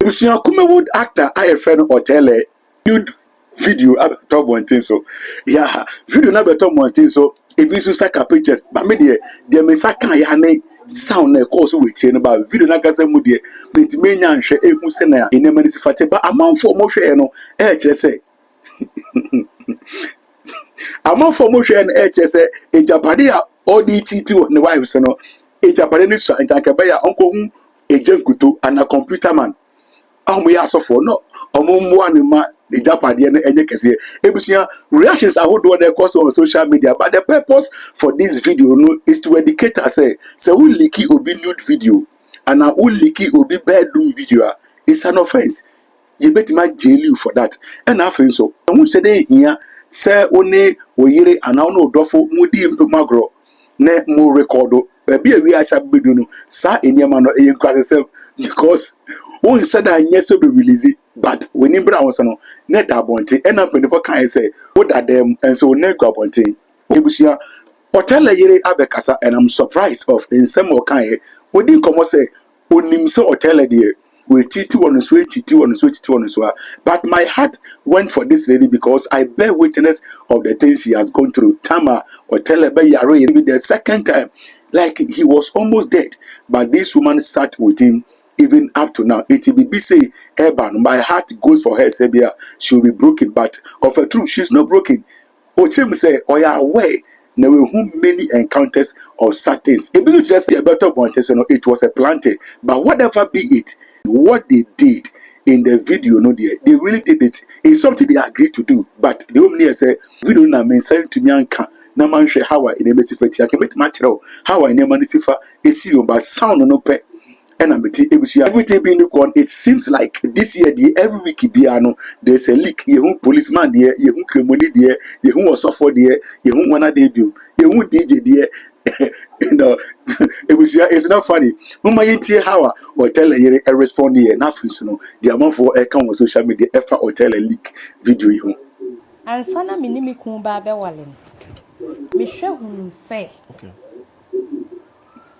If you are Kumewood actor, I friend hotel nude video top one thing so. Yeah, video na better one thing so. If you saka pictures, but me there me saka ya ne sound na cause we tie no ba video na kasa mu de me ti me nya nhwe ehu se na enema ni sifate ba amanfo mo hwe no kire se amanfo mo hwe no kire se ejapade a odi titi wo ne wife se no ejapade ni so ntanka ya onko hu ejenkuto ana computer man amu ya sofo no omo ane ma the japade no enye kese ebusia reactions ahodo na cause on social media, but the purpose for this video no is to educate us say we leaky obi nude video and na we leaky obi bedroom video is an offense. You bet my jail you for that. And after so who said here say one oyire and now no dofo mudi magro ne mo recordo be we as a biduno sa enyama no e nkwase self because who said that yes be release it, but when in brown no net that bonti and up for can say what are them and so ne go bonti ebusia hotel yere abekasa and I'm surprised of in some kind we didn't come say onim so hotel there we titi on so titi on so titi on so, but my heart went for this lady because I bear witness of the things she has gone through. Tama hotel be yare the second time like he was almost dead, but this woman sat with him even up to now. It will be say Eban, my heart goes for her, Sebia, she'll be broken, but of her truth, she's not broken. Ochim say, oh yeah, way. There were many encounters of such things. It was just a better one, it was a planted, but whatever be it, what they did in the video, no, they really did it. It's something they agreed to do, but the only say video na men sent to me anka. Na man share how I in a messifati. I can make match how I never sifa. It's you, but sound no pay. And I'm everything being on. It seems like this year, every week, there's a leak. You policeman there, you criminal there, you was suffer there, you wanna debut, you DJ there. You know, it's not funny. Who might hear how or tell a respond here, nothing, you know, the amount for account on social media, effort or tell a leak video. You and Sana Minimi Kumba Bewalin. Michelle who say,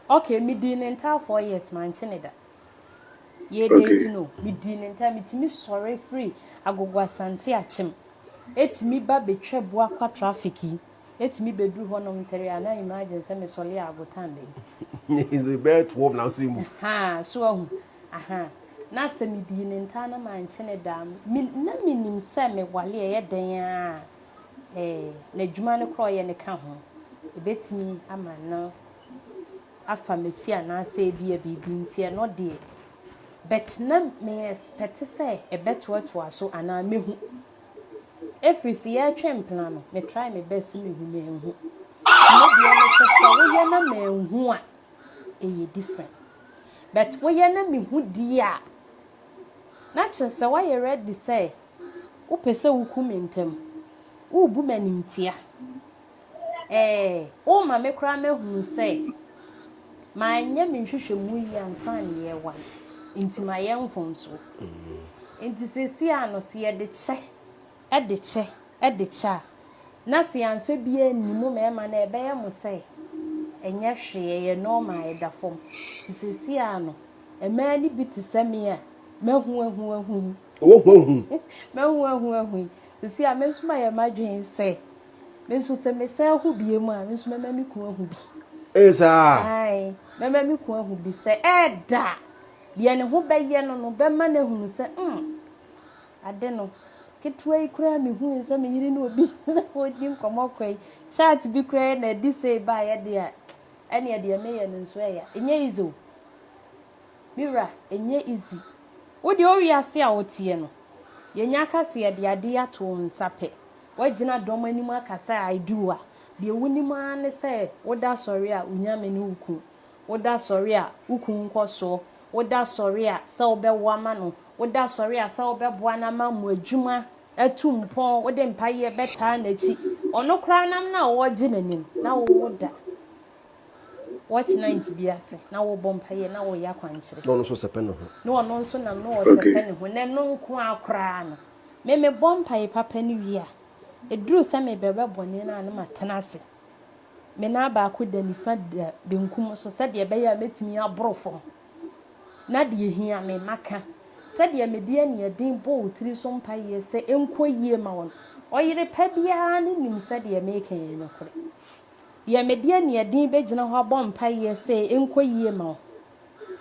okay, me din entire 4 years, man, Cheneda. Ye date no, me din entire me sorry free. I go Santi achim. Et me ba betray boakwa trafficking. Et me bedru honum teriana imagine say me soli agotande. Is a bad 12 now sim. Ha, so aha. Na se me din entire na man Cheneda. Na minim say me wale ye den na dwuma ne kro ye ne ka ho. Ebetimi ama na afa mechi na say bia bibi ntie no de but na me expect say e beto to so ana mehu every see ya twem plan no me try me best me hu me hu no bia no say so we na me hu a e different but we na me hu dia na che say why you ready say wo pese wo ku mentem wo bu manintia o ma me kra me hu say my name in Shushamu and San year one. Into my young phone so. Into Ceciano see at the cha. Nasi and Fabian, no man, a bear must say. And yes, she no my da form. Ceciano, a man bit to send me a Mehu. The see, I miss my imagine say. Miss Semesel who be a man, Miss Mammy who be. Aye, mama mi ko hu bi se da ye ne ho beye no be ma na hu se ade no ketwa ikura mi hu se me yiri no obi na odi nkomokwai chat bi kura na di say ba ye de a ene de me ye nso ya enye izo mira enye easy wo de o wi ase a wotie no ye nya kase ye de ade ato nsape wagina dom anim akasa I do a de wuni ma ne say woda sorry a unyame ne wuku woda sorry a wuku nkoso woda sorry a se obewo ama no woda sorry a se obeboa na ma mu adwuma atumpon wode mpaye beta na chi ono kra nam na wo gi nanim na wo woda watch night bi ase na wo bompaye na wo yakwanchire no so sepe no ho no ono so nam no wo sepe ne ho ne no nko akra no me bompaye papa ni wi a eduru se me bebe bone na na matenase me na ba ko da nifa da benkum so se de be ya metimi aborofo na de hia me maka said ye median ye din bold 3 some pie ye say enko ye ma won oyire pa bia ne nim said ye make ye no kore ye median ye din be gina ho abom pie ye say enko ye ma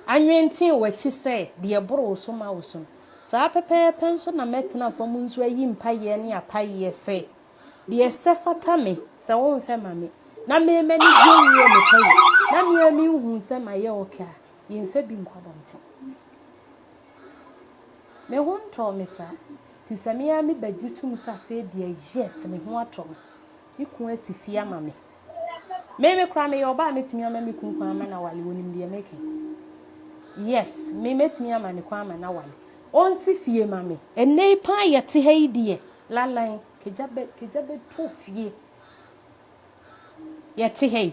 anwentin wachi say de boro so ma wo so sa pepe penso na metna fom nso ayi mpa ye ne apa ye say de se fata me se won fe ma me na me mani gye me pay na me ami hu se ma ye oka ye mfa bi nkwabonti me hon to me sa ti se me ami bagitum sa fe de yes me ho atom iku asifia ma me kra me yo ba metimi ama me kun kwa ama na wale wonim de meke yes me metimi ama ne kwa ama na wale on si fie ma me enei pa ye te ha idie lalan kejabe to fie ye te ha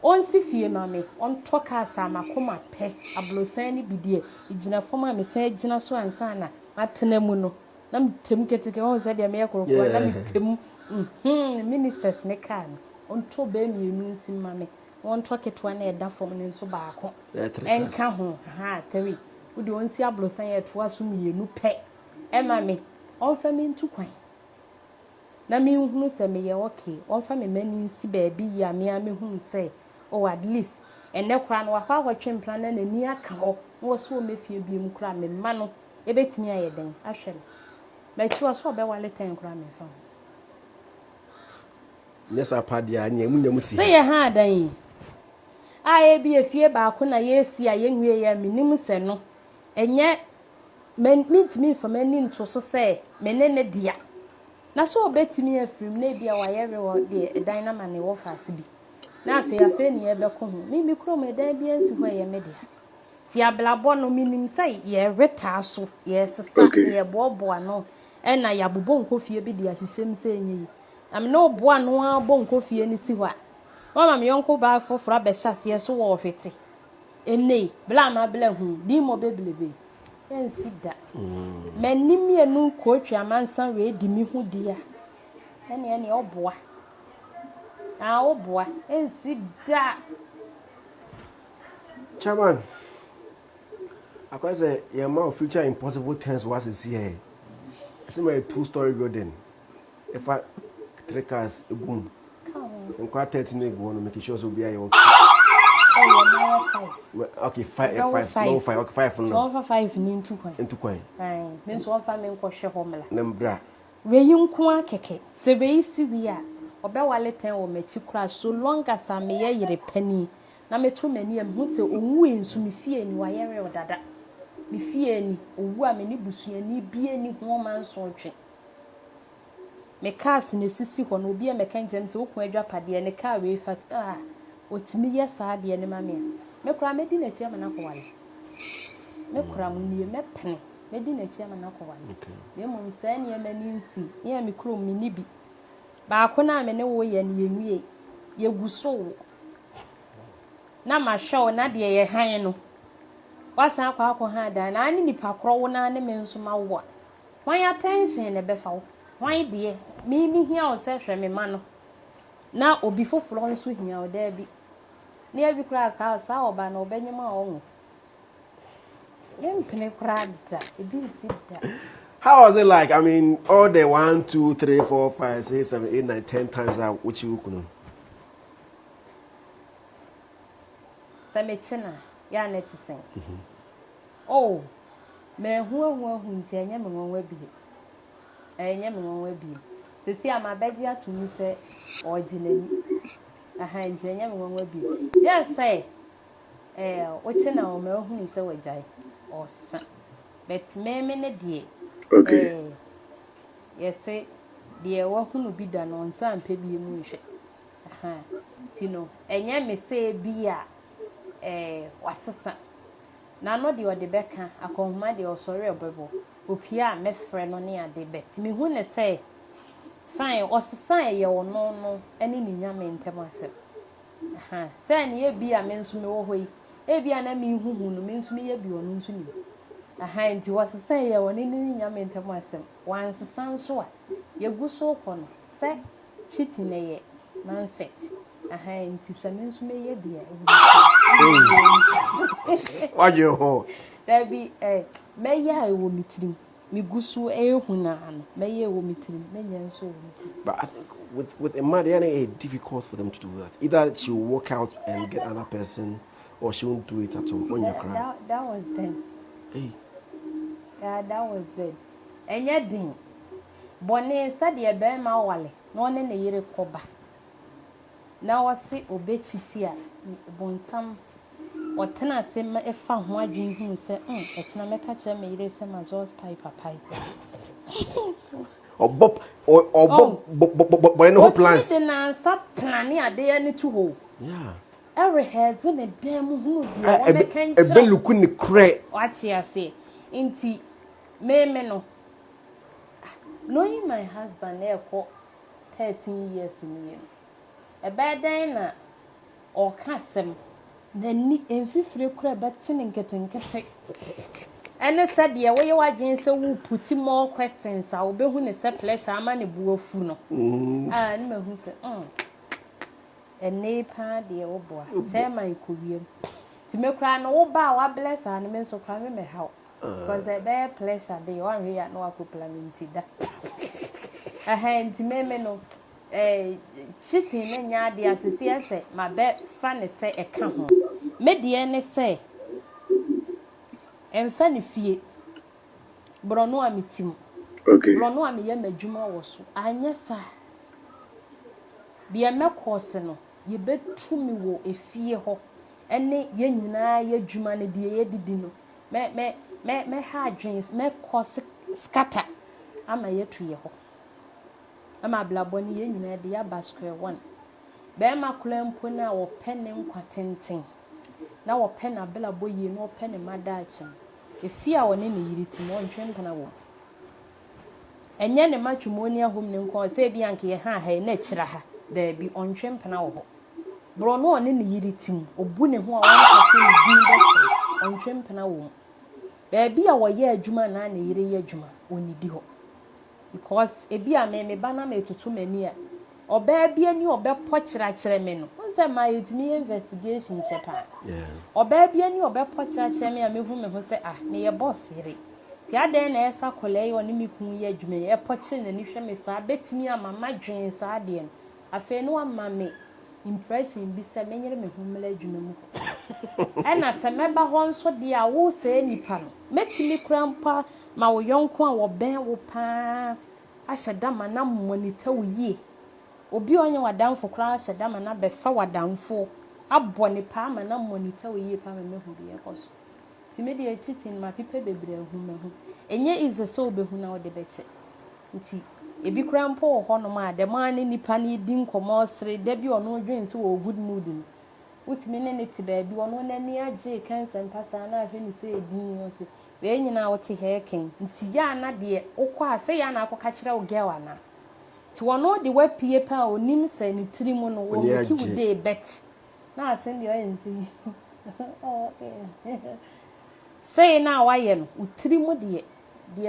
on si fie ma me on toka sa makoma pe ablosan ni bidie igina foma me san gina so ansa na atena mu no na mtem keteke won se de me yakorokwa na mtem ministers ne kan on to be mi enu nsi ma me on toketwa na eda fom ne so baako enka ho ha tari udi on si ablosan ye toa so mi enu pe e ma me on fa me ntu kwan na me hunu se me ye okay on fa me mani nsi ba bi ya me hunu se oh at least ene kra no wakwa kwatwempra na nani aka ho wo so mefie bi mu kra me ma no ebetimi ayeden ahwe me chi wo so be wale ten kra me fa nesa padia nya mu nyamu si se ye ha dan aye bi efie ba ko na ye si aye nwie ya minim se no enye mentimi fa mani nto so se menene dia na so obetimi afrim na bia wa ye wo de dynamic ne wo fa se bi na afi ni ebe ko ho mi kro me dan bi ansi ho ye media ti ablabo no minim sai ye reta so ye sesa ye bobo ano e na ya bobo nkofie bi dia hyehyem sai enyi am no bo ano abo nkofie ni si ho a mama me yonko ba foforo be hyase so wo hwete enei bla ma bla hu di mo beblebe ensi da manim ye nu kootwa mansan we di mi hu dia ene oboa oboa ensi da chairman akwaze your man future impossible things was is here it's my 2-story building if I 3 cars boom and quite 13 go on make sure so be okay okay 5 no 5 ni ntu kwan me nso ofa me nkwohwe homla nambra we yinku akeke se be isi wi a obewale ten wo machi kura so long as am ye yire pani na meto mani am hu se onwu ensu me fie ni wa yere odada me fie ni owu a me ni busuani bie ni ho man so otwe me cars ne sisi ho no obi e me kan jam se okun adwa pade ne car we fa otimi yesa de ne mame me kura me di na chi am na kwale me kura mu nie me pene me di na chi am na kwale me mu nsa ne mani nsi ne me kuro mi ni bi ba ko na me ne wo ye ne yenwie ye guso na ma hwe na de ye han no wasan akwa ha da na ani nipa kro wo na ne me nso ma wo wan ya tension ne befa wo wan de mi hia o se hwe me ma no na obi foforo nso hia o da bi ne abi kra ka sa oba na obanyema o yempene kra da ebi si da. How was it like? I mean, all the 1, 2, 3, 4, 5, 6, 7, 8, 9, 10 times out, which you could know? Samechina, ya netisen. Oh, me hu nti enya me won wabi. Enya me won wabi. Se si amabeji atumi se oginani. Aha, nti enya me won wabi. Just say ochina o me hu se wajai or san. But me ne die. Okay. Yes, dear, what who be done on some pebby motion. Tino, and yet me say be was a son. Now, not the other Becca, I call my dear sorry, Bible. Upia, me friend on near the bet. Me when I say, fine, or society or no, any young man tell myself. Say, ye be a man's no way. A be an enemy who means me a be on soon. Nti was say ya woni ni nyame ntam asem wan sesan so a ye gu so ko no se cheating ye mindset nti sɛ me nso mɛyɛ deɛ Why you ho? dabi mɛyɛ a ɛwɔ me tirim megu so ɛhu na ano mɛyɛ ɛwɔ me tirim mɛnyɛ nso ɛwɔ me tirim. But I think with a man, it's difficult for them to do that. Either she will walk out and get another person, or she won't do it at all. On your cry. That was then. Hey. Yeah, that was then. Ɛnyɛ den bɔne sɛdeɛ bɛrima wale na ɔne ne yere kɔba na wɔse obɛkyiti a bonsam ɔtena ase ma ɛfa ho adwene hu sɛ ɛkyena mɛka kyerɛ me yere sɛ mazɔs papai Or Bob, but no plans. Ɔtumi de nansa plane adeɛ ne to hɔ. Yeah. Rehearse ne dan mu hu deɛ wɔbɛka nkyerɛ. Ebe look in the cray. Wate ase nti me no knowing my husband ɛkɔ 13 years ni no ɛbɛdan na ɔka asɛm n'ani mfifire kura bɛte ne nketenkete ɛne sɛ deɛ wɔyɛ wadwen sɛ wo put more questions a wobɛhu ne sɛ pleasure ama ne buafu no ne mahu sɛ ɛne pa deɛ wɔboa chairman kɔwiem ti me kura no wo ba wa bless a ne me nso kura me mɛhaw because ɛbɛyɛ pleasure de wɔn hwɛ ya na wakɔplamenti da nti me no cheating ne nya de asisi ese ma be fa ne se eka ho me de ne se emfa ne fie brono amitim brono am ye madwuma wo so anya sa de me course no ye betu mi wo efie ho ene ye nyina ye dwuma ne de ye didi no me ha adwens me course scatter ama ye tu ye ho ama blaboni ye nyina de ya ba square one be ma kulempo na wo pene nkwatenten na wo pene ablabo ye na wo pene madachi efia woni ne yiriti mo ntwempa na wo enye ne matwumoni ahom ne nko se bia nke ye ha na kira ha da bi ontwempa na wo bro no ne yiritim obu ne ho a won ka se bi be ontwempa na wo be bia wo ye adwuma na ne yire ye adwuma oni di ho because ebi a me ba na me tutu mani a oba bia ni oba po kira me no won say my etimi investigation chepa oba bia ni oba po kira me a me hu me ho say me ye boss yire ti aden na esa kole yo ni me kun ye adwuma ye po kira na ni hwe me sa betimi amama dwen sa de no afa no amma me impression bi say menyere me hu mela adwuma mu ena se meba ho nso de a wo say nipa no metimi krampa ma wo yonko a wo ben wo pa ahyedama na monita wo yie obi onye wadamfo kra ahyedama na befa wadamfo abone pa ma na monita wo yie pa me hu bi ekoso ti me de chitin ma pipe bebre hu me hu enye ize so obehu na wo de beche nti ebi krampo wo ho no ma de ma ne nipa ne di nkomo sere da bi ono dwen se wo good mood ni utimi ne ne ti ba bi ono na ni age cancer mpasa na ahwe ni se edin yo se we nyina wote heken nti ya na de ukwa ase ya na akoka kire wo gewa na ti wono de wapie pa onim se ni tirimu no wo ki wo de bet na asen de oyin okay say na waye no utirimu de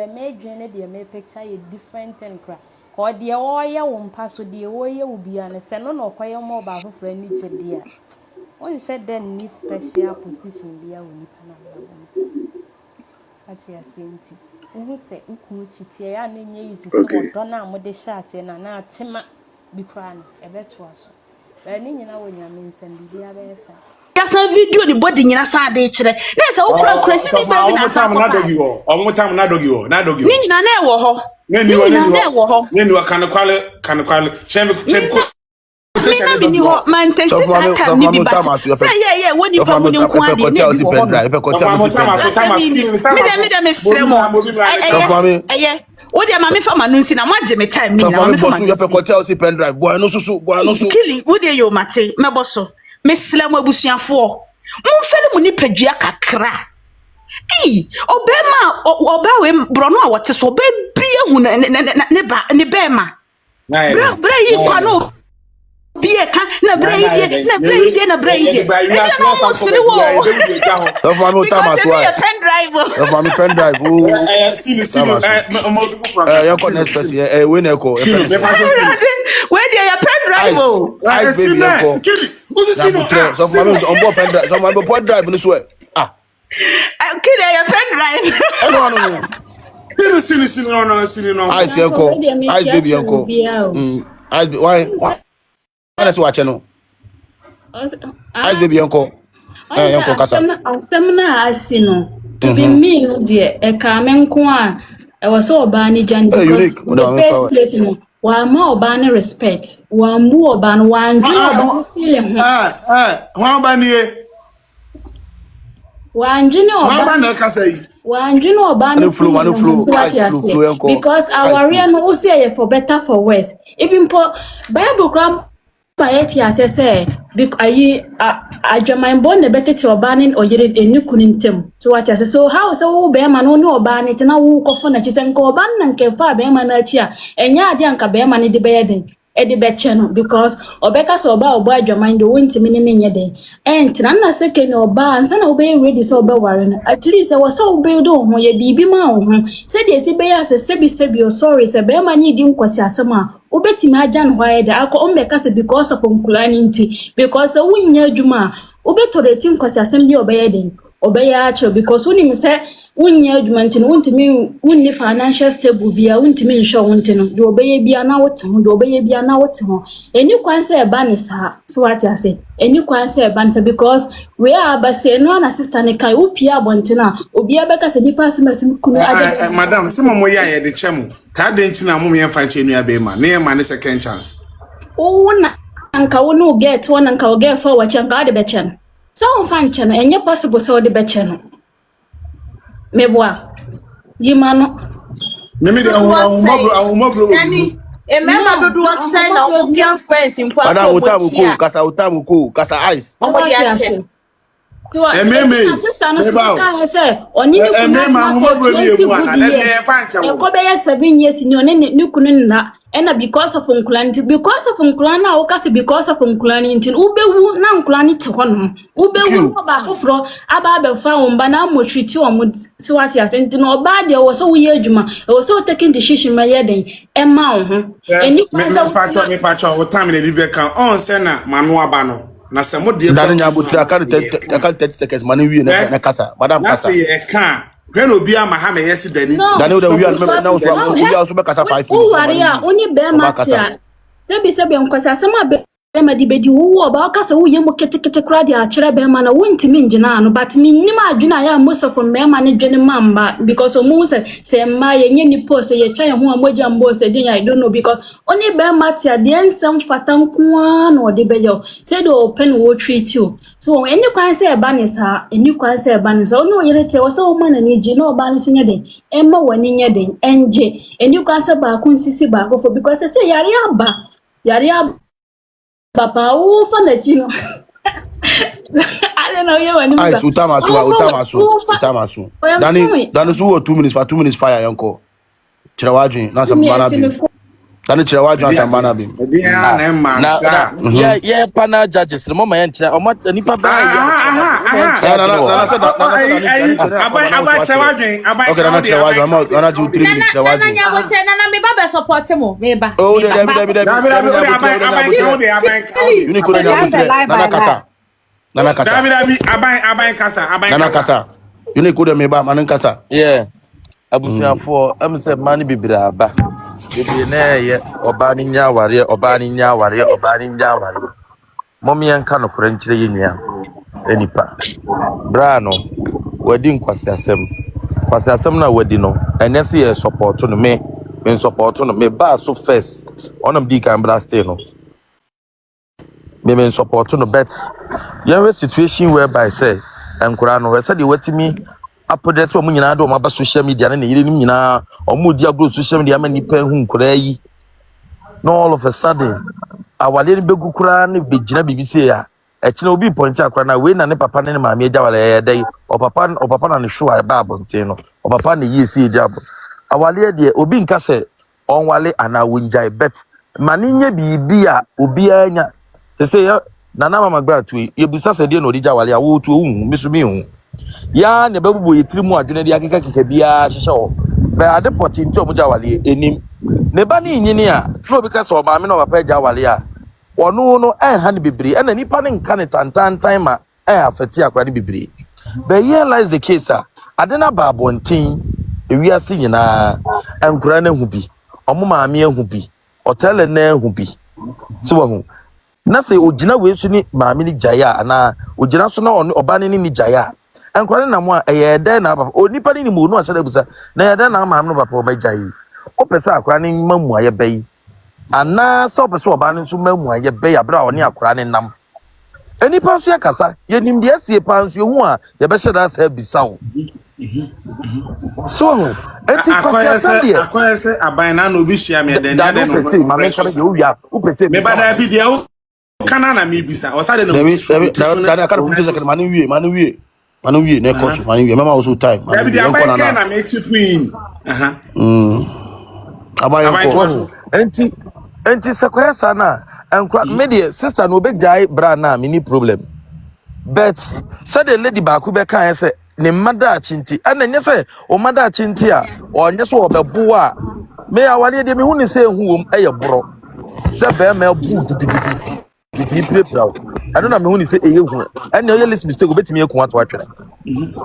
medwene de me picture ye different and cra ko de wo ye wo mpa so de wo ye wo bia ne se no no kwaye mo ba afofra ni chede a on said then ni special position bia wo nipa na bonse ati asenti uhu se ukun chitie ya na nye yisi se wodo na amode hya ase na atema bi kra no ebeto aso ba ni nyina wo nyame nsam bibia be fa yasa video ni body nyina sa de kire na se wo kura si ni ba na sa na dogi wo omo tam na dogi wo ni nyina na e wo ho ni wa kan kwale chem ko ni ho man test sa kam ni bi ba say woni pa mu ni nko ade ni bi wo ho me fremo wodi ama me fa manu nsi na mo age me time ni na me fa manu si pendrive boy no susu kili wodi yo mate meboso me slam abusuafo mo fele mu ni padua kakra oba we brono a wote so oba bia hu ne bema bra yi kwa no Bieka na braidie na braidie na braidie. Of my time as well. Pen drive. Of my pen drive. See, your connect person. When echo. Where dey your pen drive? Ice baby echo. So my on board pen drive. So my board drive this way. Ah. Kid your pen drive. No. no. Ice echo. Ice baby echo. Ice why? Let's watch no. Ice baby echo. Uncle Kasa. Semna asino. To be me no dear. E kamen kwa. I was so bani jan because the first place no. Wa ma obani respect. Wa mu obani wanji obani. Wambani. Wanji no obani kasai. Wanji no obani flu. Because our real no say for better for worse. Even for Bible gram Paeti say because I German born the better to abanin or yet a new kunintem. So what I say, so how so bearman no ban it and I walk off on a chisel go ban and can far bearman chia and ya dianka bearman in the bedding. Eddie Betchano because Obeka so ba boy German the winter meaning in your day. And Tanana second or ban, son obey ready so be warren. At least I was so build on when ye be mound. Said yes, bear as a sebi or sorry, a bearman didn't quasi sama. Ubeti majan why the alcohol ombekase because of unkulanity because a win ya juma ubeto the team quasi assembly obey actual because when him say win ya jumantin won't me win the financial stable be a won't me show won't do obey be an out do obey be an out and you can say a banisa so what I say and you can say a banisa because we are but say no assistant kai upia bontina obia beka se nipa simasim kuna madam some moya ya de chemu ta denti na mum yen fa chenu abe ma na ma ne second chance na anka wonu get one anka o get for wachanka de bechen so on fan cheno enye possible so de bechen meboa yimano me de awumabro nani emema dodo say na o get friends in kwa Madam utamuku kasa ice omodi ache Ekobeye 7 years ni one ni kunu na ena because of unkulani na okase because of unkulani ntin ubewu na unkulani te hono ubewu ba foforo aba be fa womba na amotwiti omo siwati asenti no oba de wo so wo adwuma wo so taking decision ma yeden ema wo ho eni me pacho o time na bibe kan on se na manu aba no na se mo de Dani nyabutra aka 30 seconds mani wi na kasa madam kasa na se e kan when obi ama ha me yesi dani Dani we wi na so be kasa 5 minutes o waria oni be matia sebi onkwasa sama be ma di bedi wo ba kasa wo yemo ketekete kra di a kire be ma na wontimi ngina no but mi nim adwuna ya mosa from me ma ne dwene mamba because o mu se ma ye nye ni post ye twa ye ho amoja mbo se din I don't know because oni be matia de ensem fatan kwa no de be yo say do open wo treat you so any kwan say e ba ne sa ono yere te wo so ma na ni ji no ba ne so nye den emma wani nye den enje any kwan say ba kun sisi ba go for because say yare aba Papa, who for the chino? I don't know you any. Ice utamasu. Dani su 2 minutes for 2 minutes fire uncle. Chirawadwin na sambana bi. Dani chirawadwin sambana bi. Yeah, pana judges. No mama yen chira. Oma nipa ba aba chirawadwin. Okay, na chirawadwin. Ana ju 3 minutes chirawadwin. Na me ba support mo me ba. Oh, David. You need to Nana kasa. David abai kasa. You need to me ba manan kasa. Yeah. Abusiafo am say mani bibira ba. Bibi na ye oba ni nya ware. Mommy enka no kore nkyire yenua. Enipa. Bra no wadi nkwasi asem na wadi no. Enese ye support no me support no me ba so first. Onam di kan bra stay no. Me support no bet. Your situation whereby say enkura no we say the wetimi apodete omu nyina do ma ba social media na yire nim nyina omu dia grow social media ma nipa hu nkura yi no all of a sudden awale ni begu kura ne begina bibise ya ekina obi point akura na we na ne papa ne maami eja wale dai o papa na ne show ba abonten no o papa ne yesi eja awale de obi nka se on wale ana wunjai bet mani nya bibi a obi anya They say Nana Mama Gratui, you be such a dear no Dijawali, I will to Miss Me. Ya ne babu ye tiri mu adwene de akeka keka bia hyehyɛ wo ba ade pɔte nti omujawale enim ne ba ne nyini a no bi ka so ba me no papa jawale a ɔno no ha ne bebre na nipa ne nka ne tantantan ma afeti akwa ne bebre but realize the case a ade na ba abonten ewiase nyina ankura na hu bi ɔmo maame ahu bi ɔtele na ahu bi so wahu na se ogina we su ni maame ni jaya na ogina so na ɔba ne ni jaya ankware na mo a eyede na papa onipa ni mu no asere busa na eyede na maam no papa o magyayi o pese akwara ni mamu aye bai ana so pese oba ni so mamu aye bai abra oni akwara ni nam enipa so yakasa ye nim de asie panso hu a ye be hyeda sa bisa wo so enti akwara se aban na no bi hia me de ne no maame ka me o ya o pese me bada bi de o kana na me bisa o sa de no da ka futi zakar mani wie Manu wie ne coach manu wie mama also time manu wie enko na make to queen abaye ko enti sekoya sana enko media sister no be guy bra na mini problem but said the lady ba ku be kan say ne mada chinti ana nye say o mada chinti a onye so obebo a me awale de me hu ni say hu wom eye bro ze be me bu didi prepare I don't know me hu ni say eye hu and you list mistake obetimi ekun ato atwere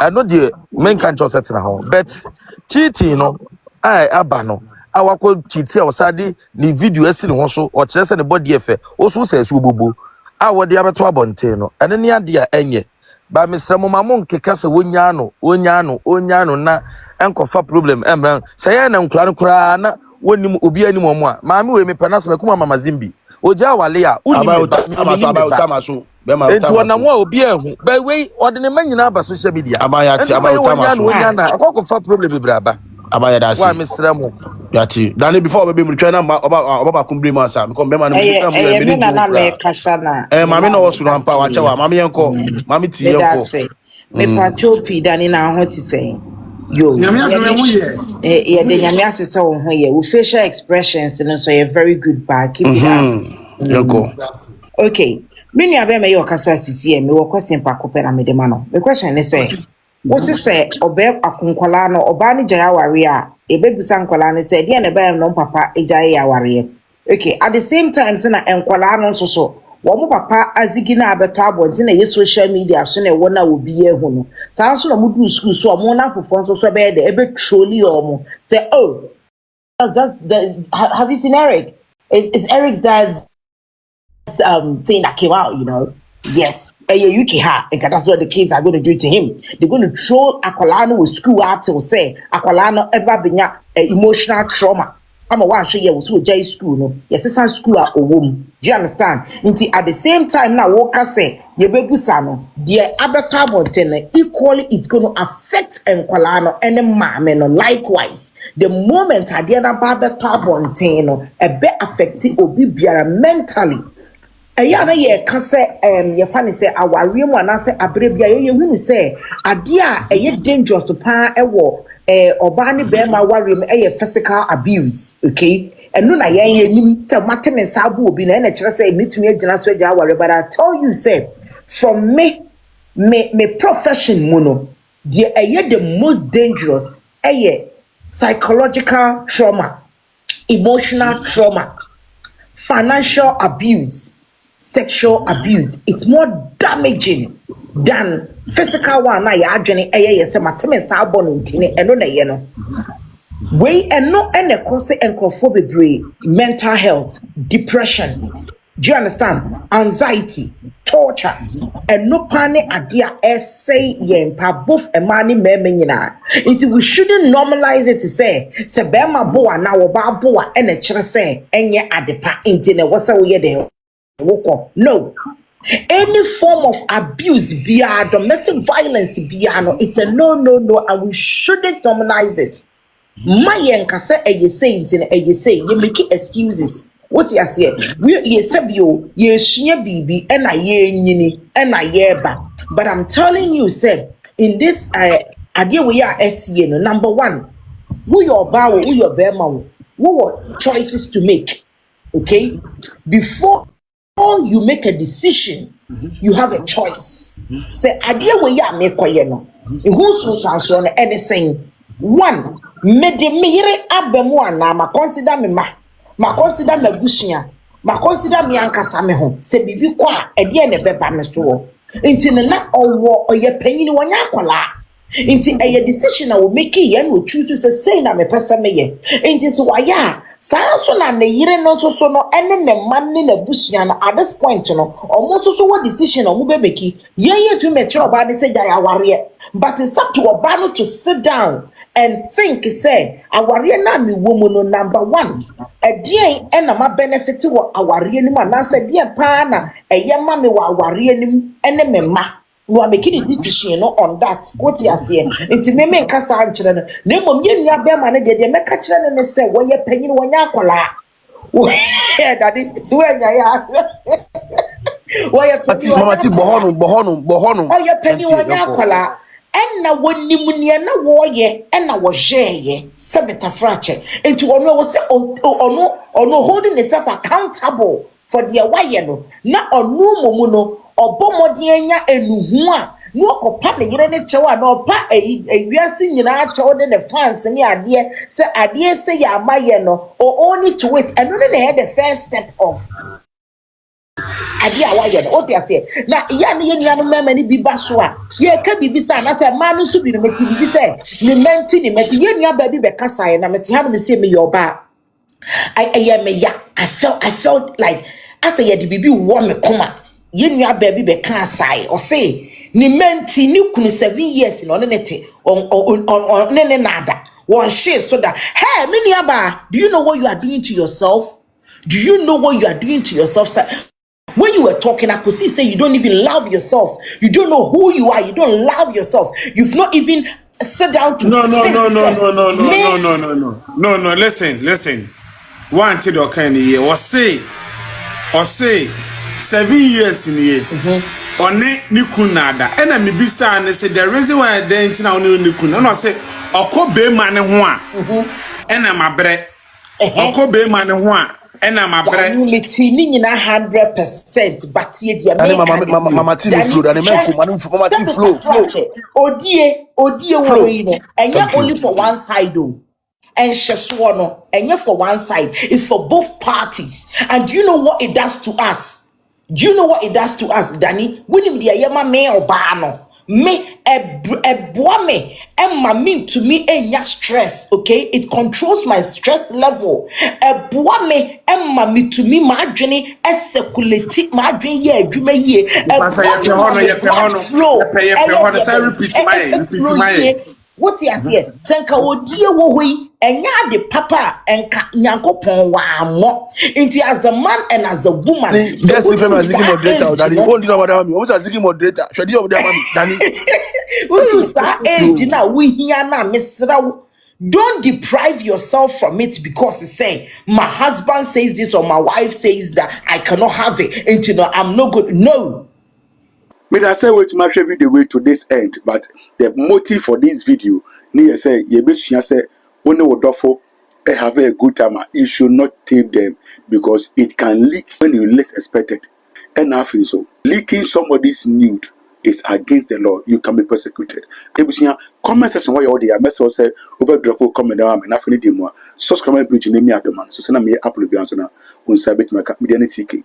I know the main can't set na home, but cheating no, abano. Our call cheating or sadi ni video esi ni so or chese ni body efe. Also says ububu. Our the abato abonteno. And then dia enye. Ba Mr. Momamon kekase wonyano na enkofa problem emran. Say na nkura na woni obi ani momo a. Maami we me panas me kuma mama Zimbi. Oja wale a uni tamaso. Enti wana mo obi ehu ba we odene manyina ba social media abaya tamaso akoko problem braba abaya da si wa Mr. Mo yati dani before be mu twa na oba kumbri ma sa because be ma no me na me kasa na mami na wo suru ampa wa chewa mami yenko mami ti yenko me pachopi dani na ho ti sen yo nyame adome ho ye ye de nyame asese wo ho ye wo facial expressions no so ye very good back keep it up yenko okay mini abe me yo kasa sisi me wo question pa ko pera me de ma no the question is say wo se obe akonkwala no oba ni jaya ware a ebebisa nkwala no say de na ba no papa ejaye ya ware okay at the same time say na enkwala no so wo mo papa azigi na abeto abonti na ye social media so na wo na obi ye hu no sa so na mo do school so mo na fofo so be de ebe trolley omo say oh have you seen Eric? Is Eric's dad thing that came out, you know? Yes, that's what the kids are going to do to him. They're going to troll Aquilano with school out to say Aquilano ever been emotional trauma. I'm a one show you was J school, no? Yes, it's a school at home. Do you understand? At the same time, now Walker say, your baby son, the other time equally it's going to affect Aquilano and the man, likewise. The moment at the other Baba Tabonteno, a bit affected Obi mentally. Ayana ye ka se ye fa ne se aware mu ana se abrebia ye hunu se ade a ye dangerous pa ewo oba ne be ma ware mu physical abuse, okay? Enu na ye nim se mateme sa bo obi na kire se mitumi agina so agya aware, but I tell you say from me profession mu no the the most dangerous psychological trauma, emotional trauma, financial abuse, sexual abuse. It's more damaging than physical one. Na ya adwene se mateme sa abon ntini eno na ye no we eno ene cause enkofo bebre mental health, depression, do you understand, anxiety, torture, and no pane adia essay yen pa both a money memenina. We shouldn't normalize it to say bema boa na oba boa ene chere say enye adepa intine wasa wo ye de. No. Any form of abuse, via domestic violence, via it's a no, and we shouldn't normalize it. My yankasa a saying you make excuses. What you say? We ye sabio, ye shia bibi, and I ye nini, and I ye ba. But I'm telling you, sir, in this idea we are SCN, number one, who your vow, who your bear who choices to make. Okay? Before you make a decision, you have a choice. Say, idea where you make no. Who's so anything. One, me de mire abemo na ma consider me ma consider me bushia, ma consider me ankasa me ho. Se bibi kwa e de na beba me so. Inti na owo oye panyin wanya akwala. Inti a decision I will make it and will choose to say na me pesa me ye. Inti so waya saa so na ne yire no so no ene ne man ne bushia na at this point no omo so what decision omo be make ye to me tell oba de say ya ware. But it's up to Obano to sit down and think, say, our nami woman number one. A dear and a benefit to our real man. I said, dear pana, a young mammy wa warrior and a memma. We are making a decision on that. What you are saying. It's me make us answer. Name of you, your bear man, they make a channel and say, what you're paying when you're quala. Daddy, it's when I why you're paying bohonum. Oh, you're paying when you're quala. Enna woni munia na woye enna wo hweye sebeta frache enti ono wo se ono holding himself accountable for the waye no na ono momu no obomodi anya enuhu a no okopa ne yire ne chewa na opa ewiase nyina chewo de the fans ne ade se ya amaye no o only to wait eno ne the first step of adia waye no obi ase na ya ne yenu anu mama ni biba so a ye ka bibi sa na se manu so bi no meti bibi se ni menti ni meti yenu aba bi be kasa ye na meti ha no me se me yoba I felt like I say ye di bibi wo me koma yenu aba bi be kasa ye o say ni menti ni kunu 7 years no ne nete on ne nada one share so that hey me aba do you know what you are doing to yourself? Do you know what you are doing to yourself, sir? When you were talking, I could see say you don't even love yourself. You don't know who you are. You don't love yourself. You've not even sat down to No. Listen. One to the kind of year or say 7 years in year. On nikunada. And I may be saying they say the reason why I didn't know nikun. And I say okobe man and I'm a bread. Okobe man and I'm a bread. Meeting in 100%, but Mama Odie, and you're only for one side, though. And Sheswano, and you're for one side. It's for both parties. And do you know what it does to us? Do you know what it does to us, Danny? When him the Ayama me or Bano. Me a boy me and my mean to me enya stress, okay? It controls my stress level. A boy me and my me to me my journey circulate my dream ye dream ye what you say? Tanka odie wo hoi enya de papa enka nyankopon wa mo inti as a man and as a woman just leave him as Ziggy moderator daddy won't know about me what is Ziggy moderator shedi of them daddy we start age na we here na mesra don't deprive yourself from it because it's saying my husband says this or my wife says that I cannot have it and you know I'm no good. No. May I say wait my video way to this end, but the motive for this video, near say ye be say when you wodofo have a good time, you should not tape them because it can leak when you least expect it. And I feel so leaking somebody's nude is against the law. You can be persecuted. Comment section where you are message say over drop comment down and nothing more. Subscribe page name me at the man. So send me upload be answer now. Unsabit my media CK.